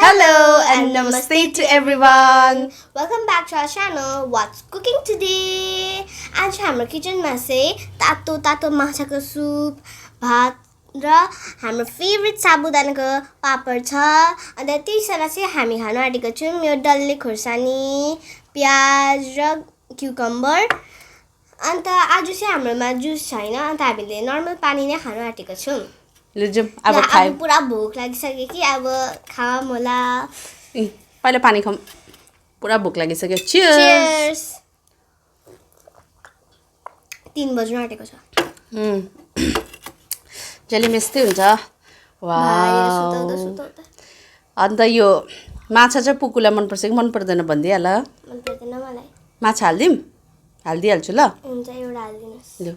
Hello and namaste to everyone. Welcome back to our channel. What's cooking today? आज हाम्रो किचनमा चाहिँ तातो तातो माछाको सुप, भात र हाम्रो फेभरेट साबुदानाको पापड छ। अन्त त्यसैले चाहिँ हामी खान आँटेको छौं यो डल्ले खुर्सानी, प्याज र क्युकम्बर। अन्त आज चाहिँ हाम्रोमा जुस छैन, अन्त हामीले नर्मल पानी नै खान आँटेको छौं। अब पुरा भोक लागिसक्यो कि अब खाम होला। पहिला पानी खाऊँ, पुरा भोक लागिसक्यो। चियर्स। 3 बज्न आँटेको छ। जहिले यस्तै हुन्छ। अन्त यो माछा चाहिँ पुकुलाई मनपर्छ कि मन पर्दैन भनिदिइहाल। मन पर्दैन मलाई। माछा हालिदिइहाल्छु ल। हुन्छ, एउटा हालिदिनुस्। लु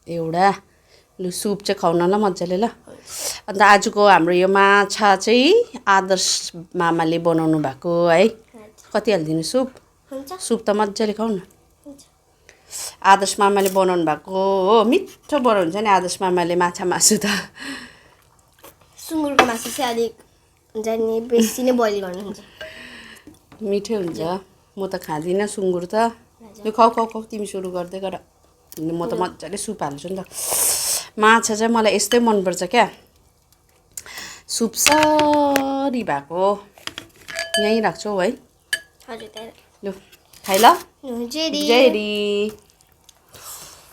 एउटा, लु सुप चाहिँ खुवाउन ल मजाले ल। अन्त आजको हाम्रो यो माछा चाहिँ आदर्श मामाले बनाउनु भएको है। कति हालिदिनु सुप? सुप त मजाले खाऊ न। आदर्श मामाले बनाउनु भएको हो, मिठो बनाउँछ नि आदर्श मामाले माछा मासु त। सुँगुरको मासु चाहिँ अलिक हुन्छ नि, बेसी नै बोइल गर्नुहुन्छ। मिठो हुन्छ। म त खाँदिनँ सुँगुर त। यो खाऊ तिमी सुरु गर्दै गर। म त मजाले सुप हाल्छु नि त। माछा चाहिँ मलाई यस्तै मनपर्छ क्या, सुपसरी भएको। यहीँ राख्छौ है। लु खाइ ल। जेरी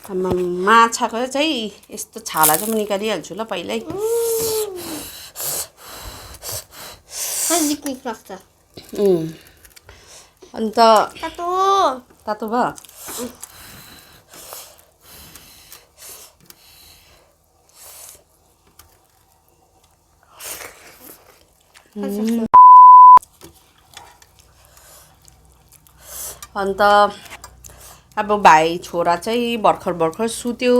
माछाको चाहिँ यस्तो छाला चाहिँ म निकालिहाल्छु ल पहिल्यै। अन्त तातो भयो। अन्त अब भाइ छोरा चाहिँ भर्खर सुत्यो।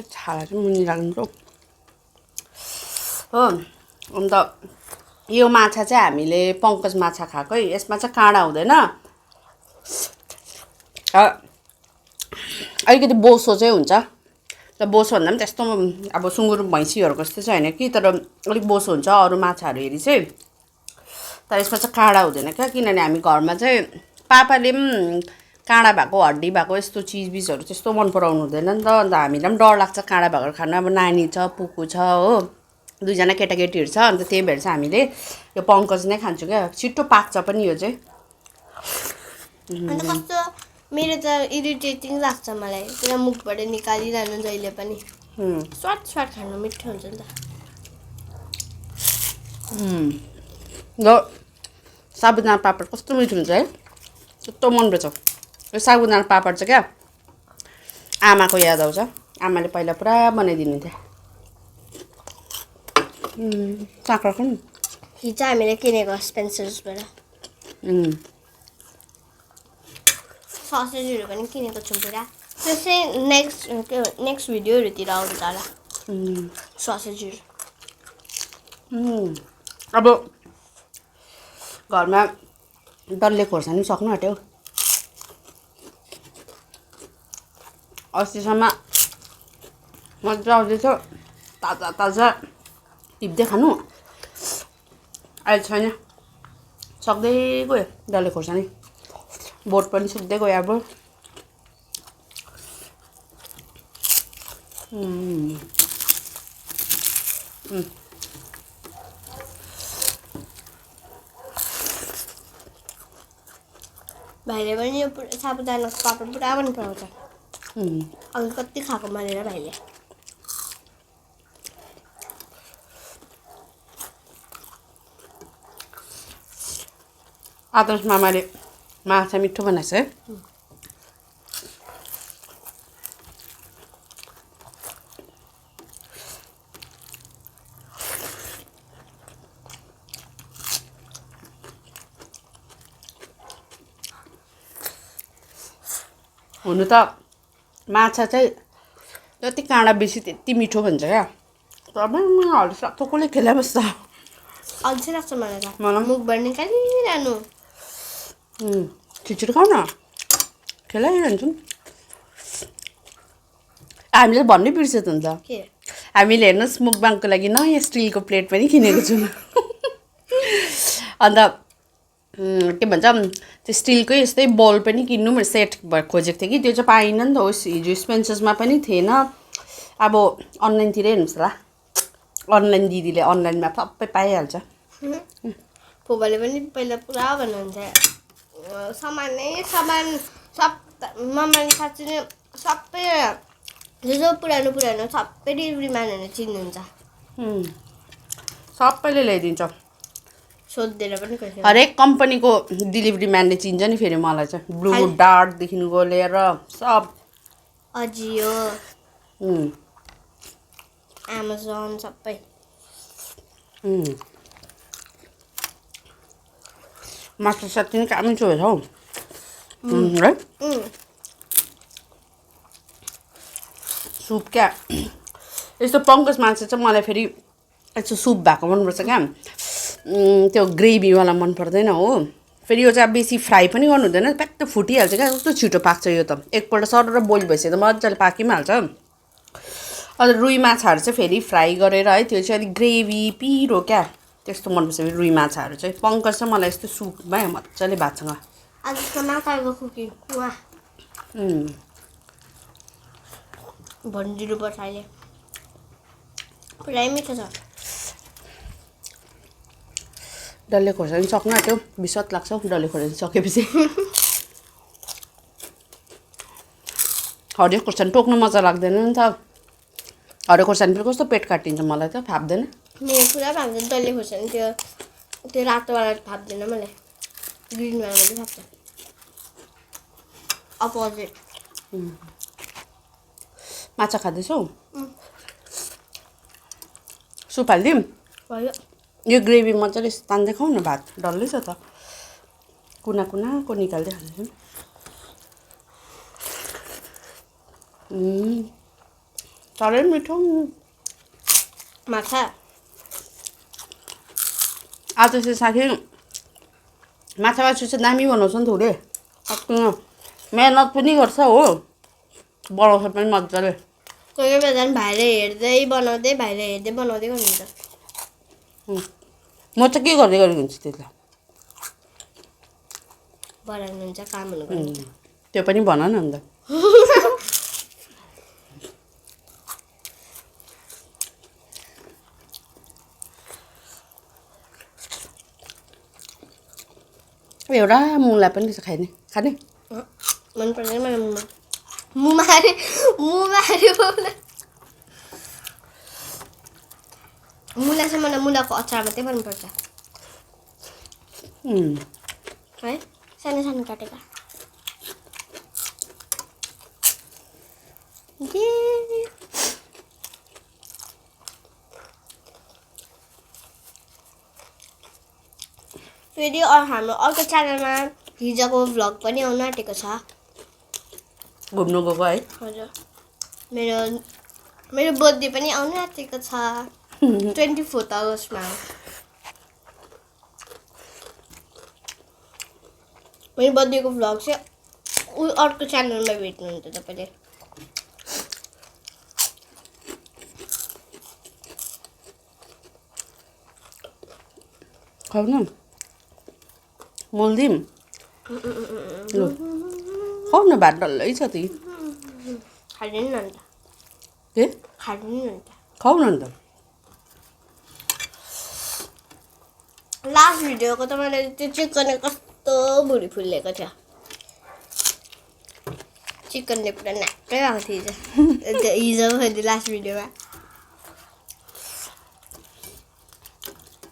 छाला चाहिँ मुनि राख्नु हो। अन्त यो माछा चाहिँ हामीले पङ्कज माछा खाएको है। यसमा चाहिँ काँडा हुँदैन, अलिकति बोसो चाहिँ हुन्छ। त बोसो भन्दा पनि त्यस्तो अब सुँगुर भैँसीहरूको जस्तो चाहिँ होइन कि, तर अलिक बोसो हुन्छ अरू माछाहरू हेरी चाहिँ। तर यसमा चाहिँ काँडा हुँदैन क्या, किनभने हामी घरमा चाहिँ पापाले पनि काँडा भएको, हड्डी भएको यस्तो चिजबिजहरू त्यस्तो मन पराउनु हुँदैन नि त। अन्त हामीलाई पनि डर लाग्छ काँडा भएको खानु। अब नानी छ, पुकु छ हो, 2 जना केटाकेटीहरू छ। अन्त त्यही भएर चाहिँ हामीले यो पङ्कज नै खान्छौँ क्या। छिट्टो पाक्छ पनि यो चाहिँ। अन्त कस्तो मेरो त इरिटेटिङ लाग्छ मलाई, पुरा मुखबाट निकालिरहनु जहिले पनि। स्वाट खानु मिठो हुन्छ नि त। ल साबुदाना पापड कस्तो मिठो हुन्छ है, कस्तो मनपर्छ। यो साबुदाना पापड चाहिँ क्या आमाको याद आउँछ। आमाले पहिला पुरा बनाइदिनुहुन्थ्यो। काँक्रा खाउँ। हिजो हामीले किनेको स्पेन्सर्सबाट ससेजहरू पनि किनेको छौँ पुरा। त्यो चाहिँ नेक्स्ट भिडियोहरूतिर आउँछ होला ससेजहरू। अब घरमा डल्ले खोर्सानी सक्नु आँट्यो। अस्तिसम्म मजा आउँदैछ ताजा टिप्दै खानु, अहिले छैन। सक्दै गयो डल्ले खोर्सानी, बोट पनि सुक्दै गयो अब। भाइले पनि यो साबुदानाको पापड पुरा मन पराउँछ। अघि कति खाएको मानेर भाइले। आदर्श मामाले माछा मिठो बनाएछ है। हुनु त माछा चाहिँ जति काँडा बेसी त्यति मिठो भन्छ क्या। तर हल्दी थोकले खेलाइबस्छ। अल्छी लाग्छ मलाई त। मुखबाट निकालिरहनु। खिचडी खाऊ न। खेलाइरहन्छौँ हामीले भन्नै बिर्सेँ त हुन्छ के हामीले हेर्नुहोस् मुकबाङको लागि नयाँ स्टिलको प्लेट पनि किनेको छौँ अन्त के भन्छ त्यो स्टिलकै यस्तै बल पनि किन्नु मैले सेट खोजेको थिएँ कि त्यो चाहिँ पाइनँ नि त होस् हिजो स्पेन्सर्समा पनि थिएन अब अनलाइनतिरै हेर्नुहोस् ल अनलाइन दिदीले अनलाइनमा सबै पाइहाल्छ फुबाले पनि पहिला पुरा भन्नुहुन्छ सामान सब मम्माले साँच्चै नै सबै जो पुरानो सबै डेलिभरी म्यानहरूले चिन्नुहुन्छ सबैले ल्याइदिन्छ सोधिदिएर पनि कोही हरेक कम्पनीको डेलिभरी म्यानले चिन्छ नि फेरि मलाई चाहिँ ब्लू डार्टदेखिको लिएर सब अजियो एमाजोन सबै मासु साँच्चै नै काम छु हौ है सुप क्या यस्तो पङ्कज मासु चाहिँ मलाई फेरि यस्तो सुप भएको मनपर्छ क्या त्यो ग्रेभीवाला मन पर्दैन हो फेरि यो चाहिँ अब बेसी फ्राई पनि गर्नु हुँदैन प्याक्क फुटिहाल्छ क्या कस्तो छिटो पाक्छ यो त एकपल्ट सरर बोइल भइसक्यो त मजाले पाकि पनि हाल्छ अन्त रुई माछाहरू चाहिँ फेरि फ्राई गरेर है त्यो चाहिँ अलिक ग्रेभी पिरो क्या त्यस्तो मनपर्छ फेरि रुई माछाहरू चाहिँ पङ्कज चाहिँ मलाई यस्तो सुपमा मजाले भातसँग आज माछाको कुकिङ भनिदिनुपर्छ अहिले पुरै मिठो छ डल्ले खोर्सानी सक्नु आँट्यो बिस्वाद लाग्छ डल्ले खोर्सानी सकेपछि हरियो खोर्सानी टोक्नु मजा लाग्दैन नि त हरियो खोर्सानी फेरि कस्तो पेट काटिन्छ मलाई त फाप्दैन मेरो पुरा फाप्छ डल्ले खोर्सानी त्यो रातोवाला फाप्दैन मलाई ग्रिनवाला मात्रै फाप्छ अपोजिट माछा खाँदैछौ सुप हालिदिउँ भयो यो ग्रेभी मजाले तान्दै खाऊ न भात डल्लै छ त कुनाको निकाल्दै खाँदैछु साह्रै मिठो माछा आज चाहिँ साथी माछा मासु चाहिँ दामी बनाउँछ नि त उसले मेहनत पनि गर्छ हो बनाउँछ पनि मजाले कोही कोही बेला भाइले हेर्दै बनाउँदै गर्नुहुन्छ म चाहिँ के गर्दै गरेको हुन्छु त्यसलाई बनाउनुहुन्छ कामहरू गर्नु त्यो पनि भन न अन्त एउटा मुला पनि छ खाने मन पर्दैन मलाई मुमा मुला चाहिँ मलाई मुलाको अचार मात्रै मनपर्छ है सानो सानो काटेका फेरि हाम्रो अर्को च्यानलमा हिजोको भ्लग पनि आउनु आँटेको छ घुम्नु गएको है हजुर मेरो बर्थडे पनि आउनु आँटेको छ 24 अगस्तमा मेरो बर्थडेको भ्लग चाहिँ अर्को च्यानलमा भेट्नुहुन्छ तपाईँले खाऊ न मोल्दिम लु खाऊ न भात डल्लै छ ती खाँदैन नि अन्त के खाँदैन नि अन्त खाऊ न अन्त लास्ट भिडियोको त मैले त्यो चिकनले कस्तो भुँडी फुलेको थियो चिकनले पुरा नाप्रै भएको थियो हिजो मैले लास्ट भिडियोमा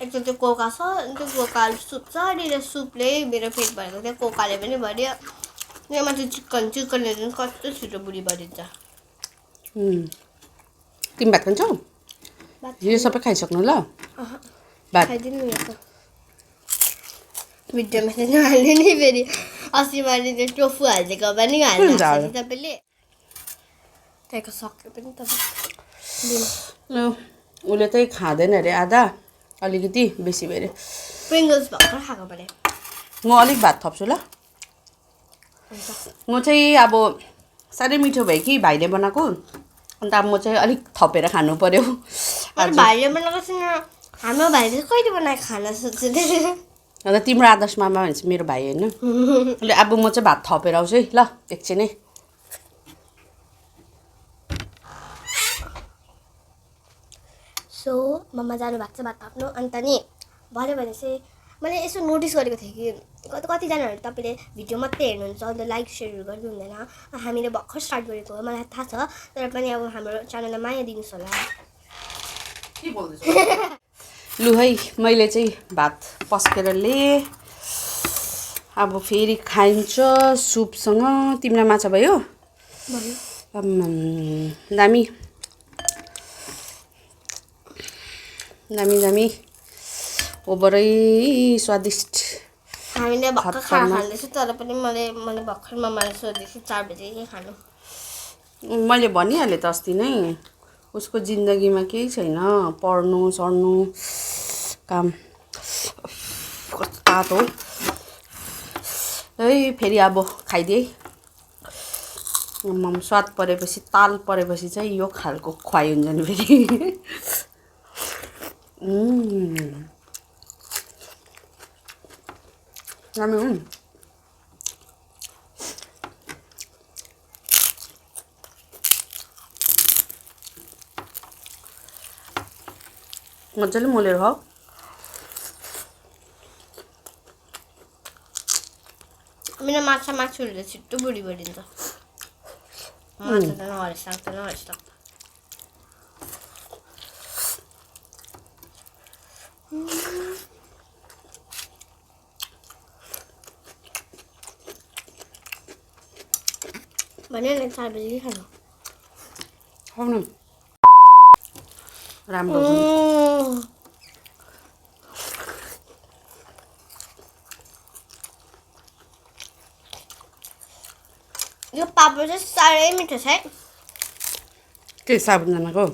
एक त त्यो कोका छ त्यो कोका सुप छ अनि त्यो सुपले मेरो पेट भरेको थियो कोकाले पनि भर्यो यहाँ त्यो चिकनले चाहिँ कस्तो छिटो बुढी भरिन्छ तिमी भात खान्छौ यो सबै खाइसक्नु ल भात खाइदिनु न भिडियोमा चाहिँ नहाल्नु नि फेरि अस्ति मैले त्यो टोफु हालिदिएको पनि हाल्नु तपाईँले त्यहाँको सक्यो पनि तपाईँ उसले चाहिँ खाँदैन अरे आधा अलिकति बेसी भयो अरे प्रिङ्गल्स भर्खर खाएको भने म अलिक भात थप्छु ल म चाहिँ अब साह्रै मिठो भयो कि भाइले बनाएको अन्त अब म चाहिँ अलिक थपेर खानु पर्यो भाइले बनाएको छैन हाम्रो भाइले कहिले बनाएको खाना सोच्दै अन्त तिम्रो आदर्श मामा भन्छ मेरो भाइ होइन अब म चाहिँ भात थपेर आउँछु है ल एकछिन है सो मम्मा जानु भएको छ भात थाप्नु अन्त नि भयो भने चाहिँ मैले यसो नोटिस गरेको थिएँ कि कतिजनाहरू तपाईँले भिडियो मात्रै हेर्नुहुन्छ अन्त लाइक सेयरहरू गर्नु हुँदैन हामीले भर्खर स्टार्ट गरेको हो मलाई थाहा छ तर पनि अब हाम्रो च्यानललाई माया दिनुहोस् होला लु है मैले चाहिँ भात पस्केर लिएँ अब फेरि खाइन्छ सुपसँग तिमीलाई माछा भयो दामी दामी दामी ओभरै स्वादिष्ट हामीले भर्खर खाना खाँदैछु तर पनि मैले भर्खर मम्माले सोधेको 4 बजे के खानु मैले भनिहालेँ त अस्ति नै उसको जिन्दगीमा केही छैन पढ्नु सर्नु काम कस्तो तातो है फेरि अब खाइदिए स्वाद परेपछि ताल परेपछि चाहिँ यो खालको खुवाइ हुन्छ नि फेरि मजाले मोलेर खाऊ मेरो माछुहरूले छिट्टो बुढी बढिन्छ माछा त नहरेस सक्छ नहरेस सक्छ भन्यो नि 4 बजे के खानु खाउनु राम्रो यो पापड चाहिँ साह्रै मिठो छ है के साबुदानाको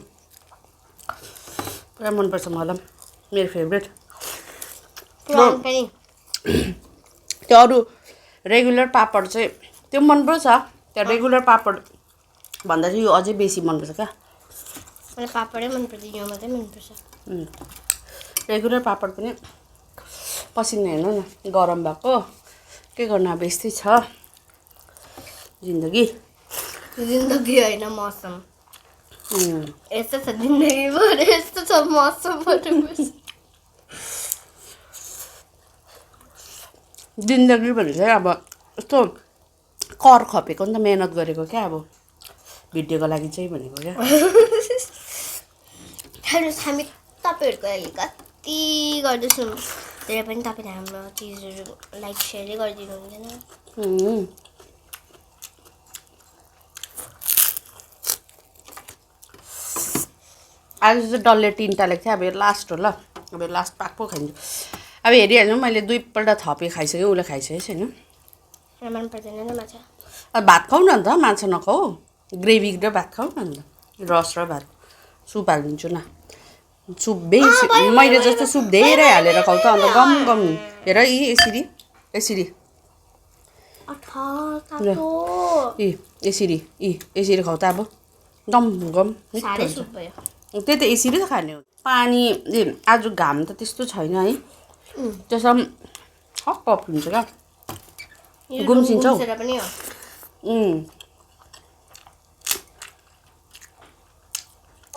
पुरा मनपर्छ मलाई मेरो फेभरेट पुरान पनि त्यो अरू रेगुलर पापड चाहिँ त्यो मनपर्छ त्यो रेगुलर पापड भन्दा चाहिँ यो अझै बेसी मनपर्छ क्या मलाई पापडै मनपर्छ यो मात्रै मनपर्छ रेगुलर पापड पनि पसिना हेर्नु न गरम भएको के गर्नु अब यस्तै छ जिन्दगी होइन मौसम यस्तो छ जिन्दगी भरे यस्तो छ मौसम जिन्दगी भने चाहिँ अब यस्तो कर खपेको नि त मेहनत गरेको क्या अब भिडियोको लागि चाहिँ भनेको क्या हामी तपाईँहरूको लागि कति गर्दैछौँ तर पनि तपाईँले हाम्रो चिजहरू लाइक सेयरै गरिदिनु हुँदैन आज चाहिँ डल्ले 3टा लेख्थेँ अब यो लास्ट हो ल अब यो लास्ट पाक पो खाइदिन्छु अब हेरिहाल्नु मैले 2पल्ट थपेँ खाइसकेँ उसले खाइसकेको छैन मन पर्दैन नि माछा अब भात खाऊ न अन्त माछा नखाऊ ग्रेभी र भात खाऊ न अन्त रस र भात सुप हालिदिन्छु न सुप बेसी मैले जस्तो सुप धेरै हालेर खाऊ त अन्त गम गम हेर यी यसरी यसरी यसरी यसरी खाऊ त अब गम गम साह्रै सुप भयो त्यही त यसरी त खाने हो पानी आज घाम त त्यस्तो छैन है त्यसमा हप हप हुन्छ क्या गुम्सिन्छ हौ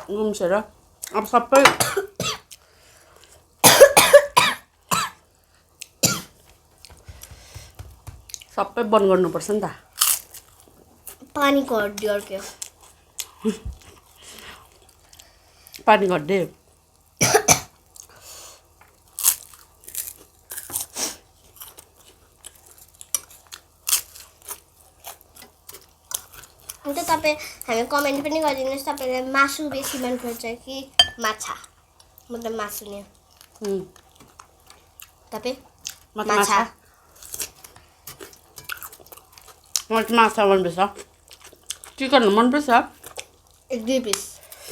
गुम्सेर अब सबै सबै बन्द गर्नुपर्छ नि त पानीको हड्डी अर्क्यो पानी हड्डी अन्त तपाईँ हामी कमेन्ट पनि गरिदिनुहोस् तपाईँलाई मासु बेसी मनपर्छ कि माछा मतलब मासु नि तपाईँ माछा मलाई माछा मनपर्छ चिकन मनपर्छ 1-2 पिस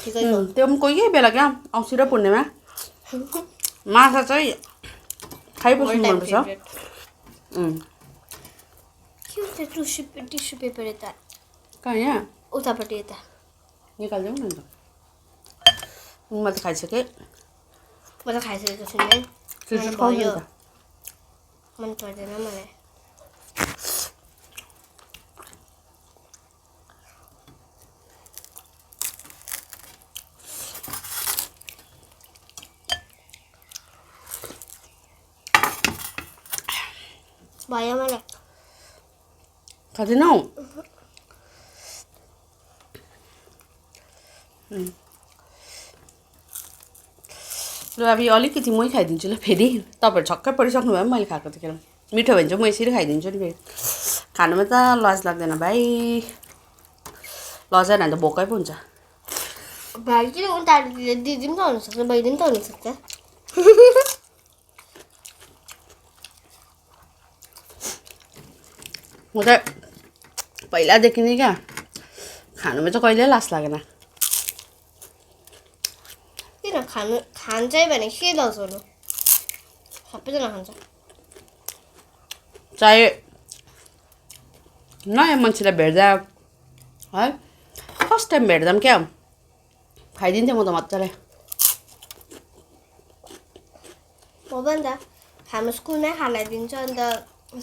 त्यो पनि कोही बेला क्या औँसी र पूर्णिमा माछा चाहिँ खाइबस्नु मनपर्छ त्यो टिस्यु पेपर यता कहाँ यहाँ उतापट्टि यता निकालिदेऊ न त म त खाइसकेँ म त खाइसकेको छुइनँ चिप्स खाऊ नि त मन पर्दैन मलाई भयो मलाई खाँदैनौ ल अब यो अलिकति मै खाइदिन्छु ल फेरि तपाईँहरू छक्कै परिसक्नु भयो मैले खाएको त्यतिखेर मिठो भयो भने चाहिँ म यसरी खाइदिन्छु नि फेरि खानुमा त लज लाग्दैन भाइ लजाएन भने त भोकै पो हुन्छ भाइ किन उतातिर दिदी पनि त हुनसक्छ बहिनी पनि त हुनसक्छ म त पहिलादेखि नै क्या खानुमा चाहिँ कहिल्यै लाज लागेन किन खान्छ भने के लाउँछ सबैजना खान्छ चाहे नयाँ मान्छेलाई भेट्दा है फर्स्ट टाइम भेट्दा पनि क्या खाइदिन्थेँ म त मजाले हो नि त हाम्रो स्कुलमै खाना दिन्छ अन्त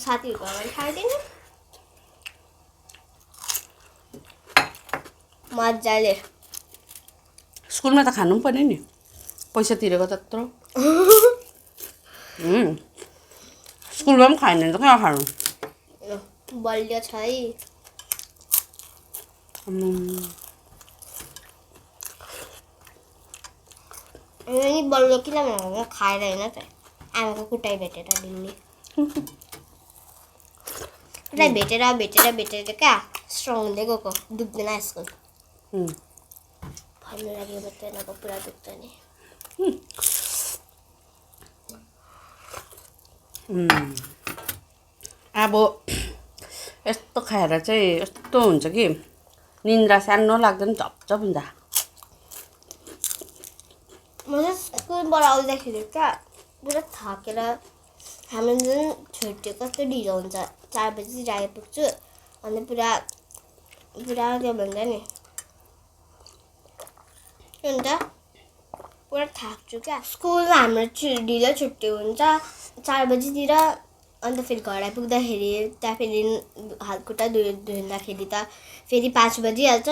साथीहरूको अगाडि खाइदिन्छ मजाले स्कुलमा त खानु पनि पर्ने नि पैसा तिरेको त्यत्रो स्कुलमा पनि खाएन भने त कहाँ खानु बलियो छ है नि बलियो किन भनेर खाएर होइन त आमाको कुटाइ भेटेर दिने कुटाइ भेटेर क्या स्ट्रङ हुँदै गएको दुख्दैन यसको भन्नु लाग्यो मात्रै नभए पुरा दुख्छ नि अब यस्तो खाएर चाहिँ यस्तो हुन्छ कि निन्द्रा सानो लाग्दैन झपझप हुन्छ म चाहिँ स्कुलबाट आउँदाखेरि क्या पुरा थाकेर हाम्रो जुन छुट्टी कस्तो ढिलो हुन्छ 4 बजी आइपुग्छु अनि पुरा के भन्छ नि अन्त पुरा थाक्छु क्या स्कुलमा हाम्रो ढिलो छुट्टी हुन्छ 4 बजीतिर अन्त फेरि घर आइपुग्दाखेरि त्यहाँ फेरि हातखुट्टा धुँदाखेरि त फेरि 5 बजिहाल्छ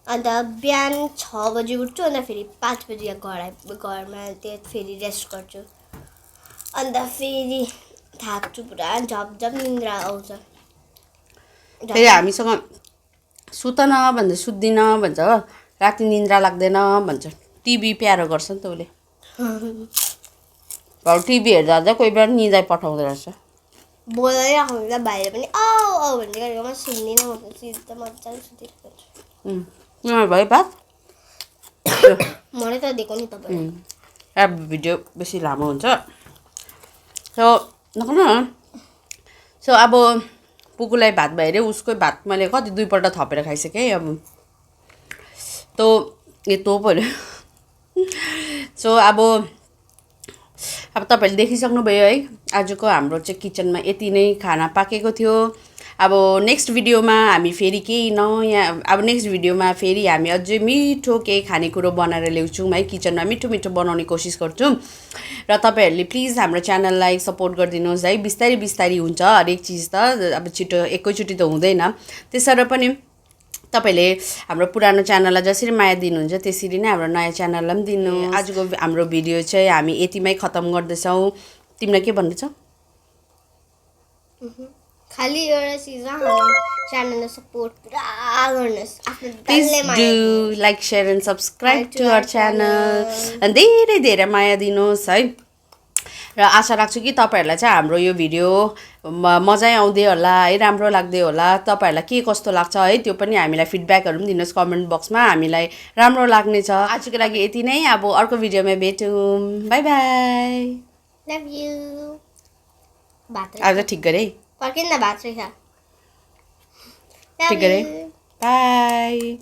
अन्त बिहान 6 बजी उठ्छु अन्त फेरि 5 बजी घरमा त्यो फेरि रेस्ट गर्छु अन्त फेरि थाक्छु पुरा झपझप निन्द्रा आउँछ फेरि हामीसँग सुत न भन्छ सुत्दिनँ भन्छ हो राति निन्द्रा लाग्दैन भन्छ टिभी प्यारो गर्छ नि त उसले घर टिभी हेर्दा चाहिँ कोही बेला निदाइ पठाउँदो रहेछ बोलाइराख्नु हुन्छ बाहिर पनि आऊ भन्दै गरेको म सुन्दिनँ म सिधा मजाले सुतिरहेको छु भयो बात मलाई त दिएको नि तपाईँ अब भिडियो बेसी लामो हुन्छ सो अब पुकुलाई भात भयो अरे उसकै भात मैले कति 2 पल्ट थपेर खाइसकेँ अब यस्तो पऱ्यो सो अब तपाईँहरूले देखिसक्नुभयो है आजको हाम्रो चाहिँ किचनमा यति नै खाना पाकेको थियो अब नेक्स्ट भिडियोमा हामी फेरि केही नयाँ अब नेक्स्ट भिडियोमा फेरि हामी अझै मिठो केही खानेकुरो बनाएर ल्याउँछौँ है किचनमा मिठो मिठो बनाउने कोसिस गर्छौँ र तपाईँहरूले प्लिज हाम्रो च्यानललाई सपोर्ट गरिदिनुहोस् है बिस्तारै बिस्तारै हुन्छ हरेक चिज त अब छिटो एकैचोटि त हुँदैन त्यसरी पनि तपाईँले हाम्रो पुरानो च्यानललाई जसरी माया दिनुहुन्छ त्यसरी नै हाम्रो नयाँ च्यानललाई पनि दिनु आजको हाम्रो भिडियो चाहिँ हामी यतिमै खतम गर्दैछौँ तिमीलाई के भन्दैछ खाली एउटा चिजमा हाम्रो च्यानललाई सपोर्ट पुरा गर्नुहोस् आफ्नो please do like share and subscribe to our channel अनि धेरै धेरै माया दिनुहोस् है र आशा राख्छु कि तपाईँहरूलाई चाहिँ हाम्रो यो भिडियो मजै आउँदै होला है राम्रो लाग्दै होला तपाईँहरूलाई के कस्तो लाग्छ है त्यो पनि हामीलाई फिडब्याकहरू पनि दिनुहोस् कमेन्ट बक्समा हामीलाई राम्रो लाग्नेछ आजको लागि यति नै अब अर्को भिडियोमा भेटौँ बाई बाई लभ यु आज ठिक गरे पर्किँदा भात रहेछ ठिक गरे बाई